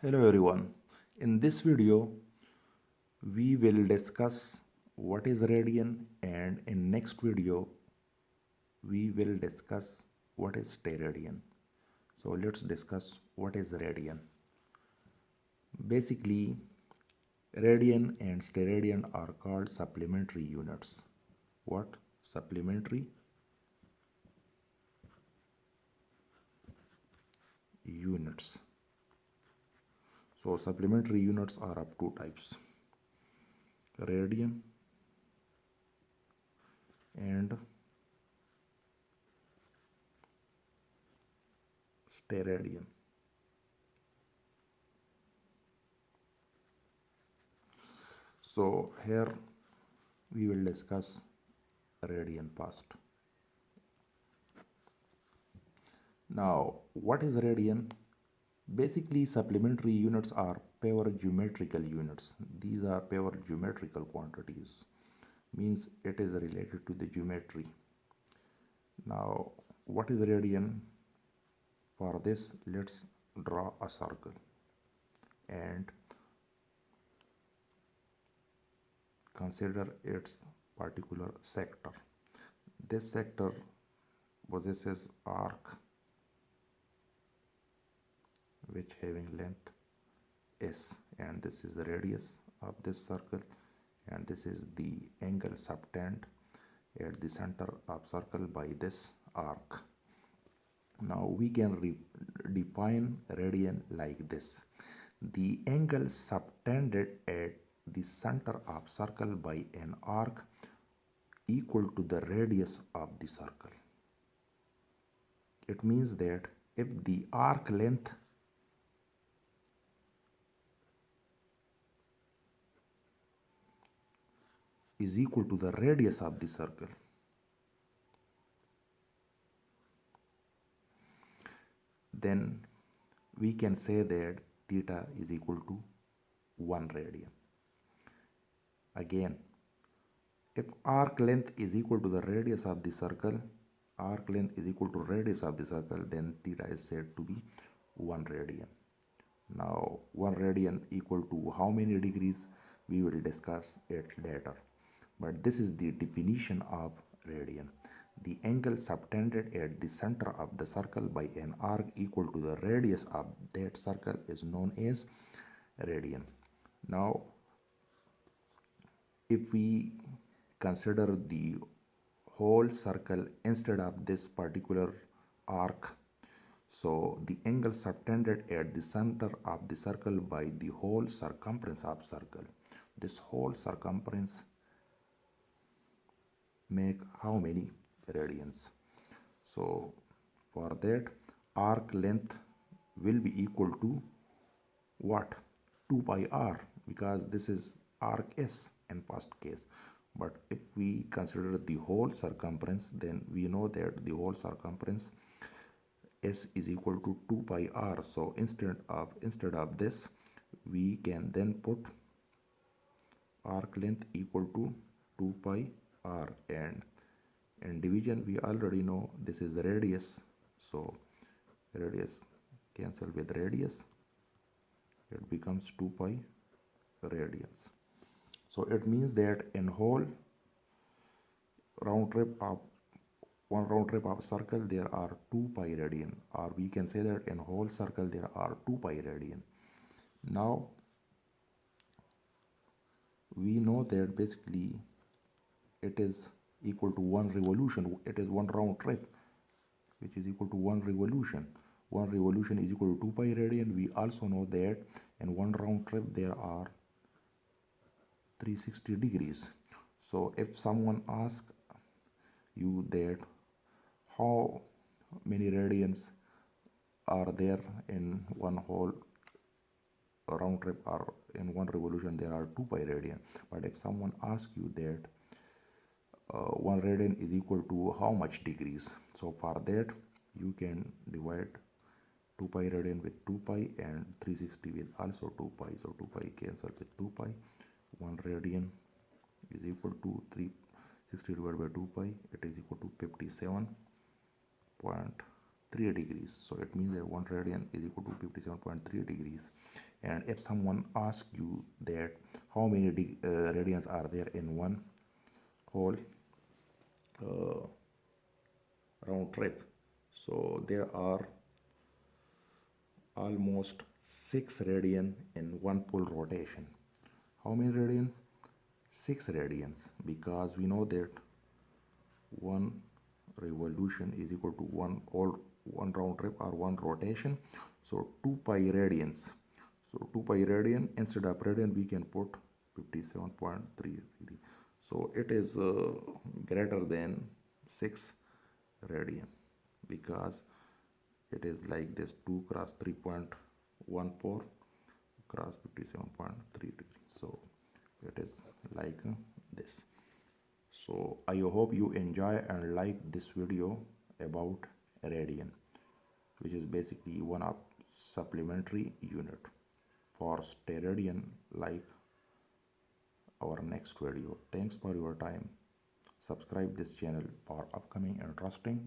Hello everyone. In this video, we will discuss what is radian, and in next video, we will discuss what is steradian. So let's discuss what is radian. Basically, radian and steradian are called supplementary units. What? Supplementary units. So supplementary units are of two types: radian and steradian. So here we will discuss radian first. Now, what is radian? Basically, supplementary units are pure geometrical units. These are pure geometrical quantities, means it is related to the geometry. Now, what is radian? For this, let's draw a circle and consider its particular sector. This sector possesses arc which having length s, and this is the radius of this circle, and this is the angle subtend at the center of circle by this arc. Now we can define radian like this: the angle subtended at the center of circle by an arc equal to the radius of the circle. It means that if the arc length is equal to the radius of the circle, then we can say that theta is equal to 1 radian. Again, if arc length is equal to the radius of the circle, arc length is equal to radius of the circle, then theta is said to be 1 radian. Now 1 radian equal to how many degrees, we will discuss it later, but this is the definition of radian: the angle subtended at the center of the circle by an arc equal to the radius of that circle is known as radian. Now if we consider the whole circle instead of this particular arc, so the angle subtended at the center of the circle by the whole circumference of circle, this whole circumference make how many radians? So for that, arc length will be equal to what? 2 pi r, because this is arc s in first case. But if we consider the whole circumference, then we know that the whole circumference s is equal to 2 pi r. So instead of this, we can then put arc length equal to 2 pi r, and in division we already know this is the radius, so radius cancel with radius, it becomes 2 pi radians. So it means that in whole round trip of one round trip of circle there are 2 pi radian, or we can say that in whole circle there are 2 pi radian. Now we know that basically it is equal to one revolution, it is one round trip which is equal to one revolution. One revolution is equal to 2 pi radian. We also know that in one round trip there are 360 degrees. So if someone asks you that how many radians are there in one whole round trip, or in one revolution there are 2 pi radian, but if someone asks you that 1 radian is equal to how much degrees, so for that you can divide 2 pi radian with 2 pi and 360 with also 2 pi, so 2 pi cancel with 2 pi. 1 radian is equal to 360 divided by 2 pi, it is equal to 57.3 degrees. So it means that 1 radian is equal to 57.3 degrees. And if someone asks you that how many radians are there in one whole uh, round trip, so there are almost 6 radian in one pole rotation. How many radians? 6 radians, because we know that one revolution is equal to one round trip or one rotation. So 2 pi radians. So 2 pi radian, instead of radian we can put 57.3. So it is greater than 6 radian, because it is like this: 2 cross 3.14 cross 57.3. So it is like this. So I hope you enjoy and like this video about radian, which is basically one of supplementary unit. For steradian, like our next video. Thanks for your time. Subscribe this channel for upcoming interesting